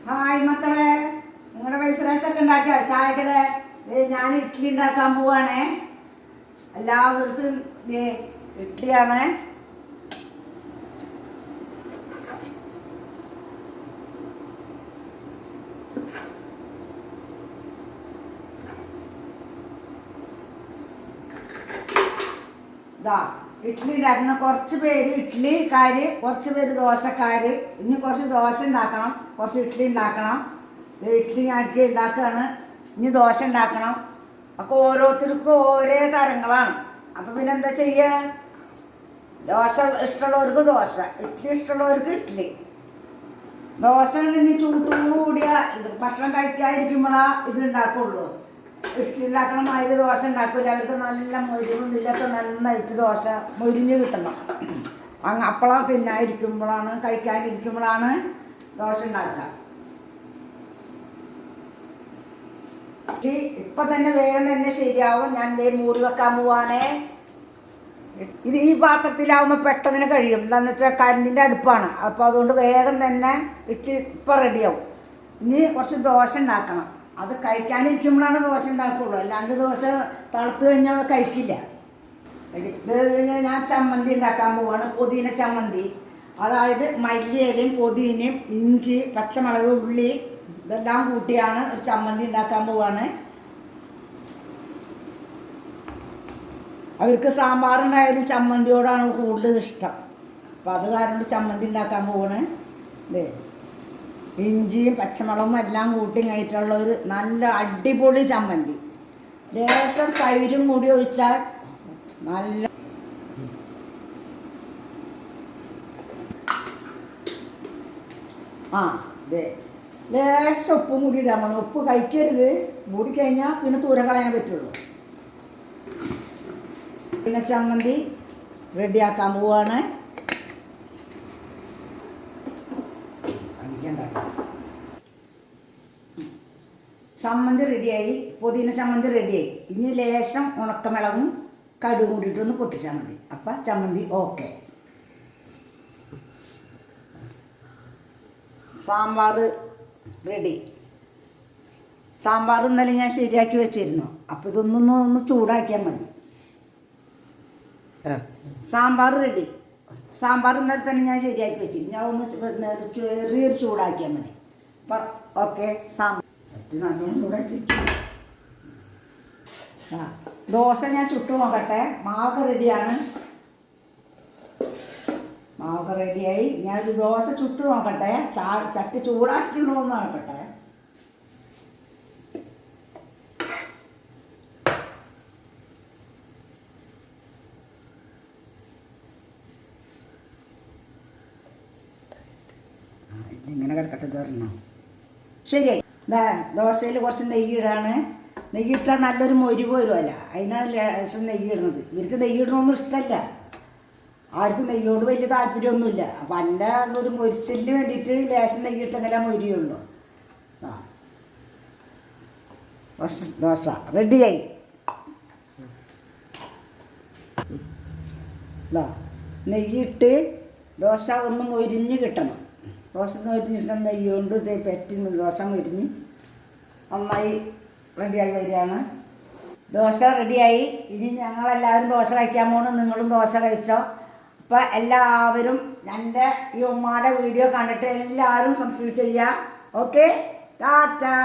Hi മക്കളെ, നിങ്ങളുടെ wife rice ഒക്കെ ഉണ്ടാക്കിയോ? ചായക്കടെ ഞാൻ ഇഡ്ഡലി ഉണ്ടാക്കാൻ പോവാണേ. എല്ലാവർക്കും ഇഡ്ഡലിയാണ്. ഇതാ ഇഡ്ഡലി ഉണ്ടാക്കുന്ന കുറച്ച് പേര് ഇഡ്ഡലിക്കാര്, കുറച്ച് പേര് ദോശക്കാര്. ഇനി കുറച്ച് ദോശ ഉണ്ടാക്കണം, കുറച്ച് ഇഡ്ഡലി ഉണ്ടാക്കണം. ഇഡ്ഡലി ആക്കി ഉണ്ടാക്കുകയാണ്. ഇനി ദോശ ഉണ്ടാക്കണം. അപ്പോൾ ഓരോരുത്തർക്കും ഓരോ തരങ്ങളാണ്. അപ്പം പിന്നെ എന്താ ചെയ്യുക? ദോശ ഇഷ്ടമുള്ളവർക്ക് ദോശ, ഇഡ്ഡലി ഇഷ്ടമുള്ളവർക്ക് ഇഡ്ഡലി. ദോശ ഇനി ചൂട്ടോടുകൂടിയ ഭക്ഷണം കഴിക്കാതിരിക്കുമ്പോഴാണ് ഇത് ഉണ്ടാക്കുള്ളൂ. ഇഡ്ഡലി ഉണ്ടാക്കണ മാതിരി ദോശ ഉണ്ടാക്കില്ല. അവർക്ക് നല്ല മൊരിവും ഇതിലൊക്കെ നന്നായിട്ട് ദോശ മൊരിഞ്ഞ് കിട്ടണം. അപ്പോഴാണ് തിന്നാതിരിക്കുമ്പോഴാണ്, കഴിക്കാതിരിക്കുമ്പോഴാണ് ദോശ ഉണ്ടാക്കുക. ഇപ്പം തന്നെ വേഗം തന്നെ ശരിയാവും. ഞാൻ മൂടി വെക്കാൻ പോവാണേ. ഇത് ഈ പാത്രത്തിലാവുമ്പോൾ പെട്ടെന്ന് കഴിയും. എന്താണെന്ന് വെച്ചാൽ കരണ്ടിൻ്റെ അടുപ്പാണ്. അപ്പോൾ അതുകൊണ്ട് വേഗം തന്നെ ഇപ്പം റെഡിയാവും. ഇനി കുറച്ച് ദോശ ഉണ്ടാക്കണം. അത് കഴിക്കാനിരിക്കുമ്പോഴാണ് ദോശ ഉണ്ടാക്കുള്ളൂ. അല്ലാണ്ട് ദോശ തണുത്ത് കഴിഞ്ഞാൽ കഴിക്കില്ല. ഇത് ഞാൻ ചമ്മന്തി ഉണ്ടാക്കാൻ പോവാണ്. പുതിന ചമ്മന്തി. അതായത് മല്ലിയിലയും പുതിനയും ഇഞ്ചി പച്ചമുളക് ഉള്ളി ഇതെല്ലാം കൂട്ടിയാണ് ഒരു ചമ്മന്തി ഉണ്ടാക്കാൻ പോവാണ്. അവർക്ക് സാമ്പാറുണ്ടായാലും ചമ്മന്തിയോടാണ് കൂടുതൽ ഇഷ്ടം. അപ്പോൾ അത് കാരണം ചമ്മന്തി ഉണ്ടാക്കാൻ പോവാണ്. ഇതേ ഇഞ്ചിയും പച്ചമുളകും എല്ലാം കൂട്ടി കഴിഞ്ഞിട്ടുള്ള ഒരു നല്ല അടിപൊളി ചമ്മന്തി. ലേശം തൈരും കൂടി ഒഴിച്ചാൽ നല്ല അതെ. ലേശം ഉപ്പും കൂടി ഇടാൻ വേണം. ഉപ്പ് കഴിക്കരുത്, മൂടിക്കഴിഞ്ഞാൽ പിന്നെ തൂരം കളയാൻ പറ്റുള്ളൂ. പിന്നെ ചമ്മന്തി റെഡിയാക്കാൻ പോവാണ്. ചമ്മന്തി റെഡിയായി, പുതിന ചമ്മന്തി റെഡിയായി. ഇനി ലേശം ഉണക്കമുളകും കടുകും കൂടിയിട്ടൊന്ന് പൊട്ടിച്ചാൽ മതി. അപ്പം ചമ്മന്തി ഓക്കെ. സാമ്പാർ റെഡി. സാമ്പാർ ഇന്നലെ ഞാൻ ശരിയാക്കി വെച്ചിരുന്നു. അപ്പോൾ ഇതൊന്ന് ചൂടാക്കിയാൽ മതി. സാമ്പാർ റെഡി. സാമ്പാർ ഇന്നലെ തന്നെ ഞാൻ ശരിയാക്കി വെച്ചിരുന്നു. ഞാൻ ഒന്ന് ചെറിയൊരു ചൂടാക്കിയാൽ മതി. അപ്പം ഓക്കെ. സാമ്പാർ നല്ലോണം ചൂടാക്കി. ദോശ ഞാൻ ചുട്ടു നോക്കട്ടെ. മാവൊക്കെ റെഡിയാണ്. മാവൊക്കെ റെഡിയായി. ഞാനൊരു ദോശ ചുട്ടു നോക്കട്ടെ. ചട്ടി ചൂടാക്കിയിട്ടുണ്ടോ എന്ന് നോക്കട്ടെ. ഇങ്ങനെ കിടക്കട്ടെ തീർന്നോ? ശരിയായി. ദോശയിൽ കുറച്ച് നെയ്യിടാണ്. നെയ്യിട്ടാൽ നല്ലൊരു മൊരി വരുമല്ല, അതിനാണ് ലേശം നെയ്യിടുന്നത്. ഇവർക്ക് നെയ്യിടണമെന്നും ഇഷ്ടമല്ല. ആർക്കും നെയ്യോട് വലിയ താല്പര്യമൊന്നുമില്ല. അപ്പം എൻ്റെ ഒരു മൊരിച്ചിലിന് വേണ്ടിയിട്ട് ലേശം നെയ്യിട്ടെങ്കിലേ മൊരിയുള്ളൂ. ദോശ റെഡിയായി. നെയ്യിട്ട് ദോശ ഒന്ന് മൊരിഞ്ഞ് കിട്ടണം. ദോശ മൊരിഞ്ഞിട്ട് നെയ്യ് കൊണ്ട് ഇതേ പറ്റി ദോശ മൊരിഞ്ഞ് നന്നായി റെഡിയായി വരികയാണ്. ദോശ റെഡിയായി. ഇനി ഞങ്ങളെല്ലാവരും ദോശ കഴിക്കാൻ പോകണം. നിങ്ങളും ദോശ കഴിച്ചോ? അപ്പോൾ എല്ലാവരും എൻ്റെ ഈ ഉമ്മാടെ വീഡിയോ കണ്ടിട്ട് എല്ലാവരും സബ്സ്ക്രൈബ് ചെയ്യുക. ഓക്കെ, ടാറ്റാ.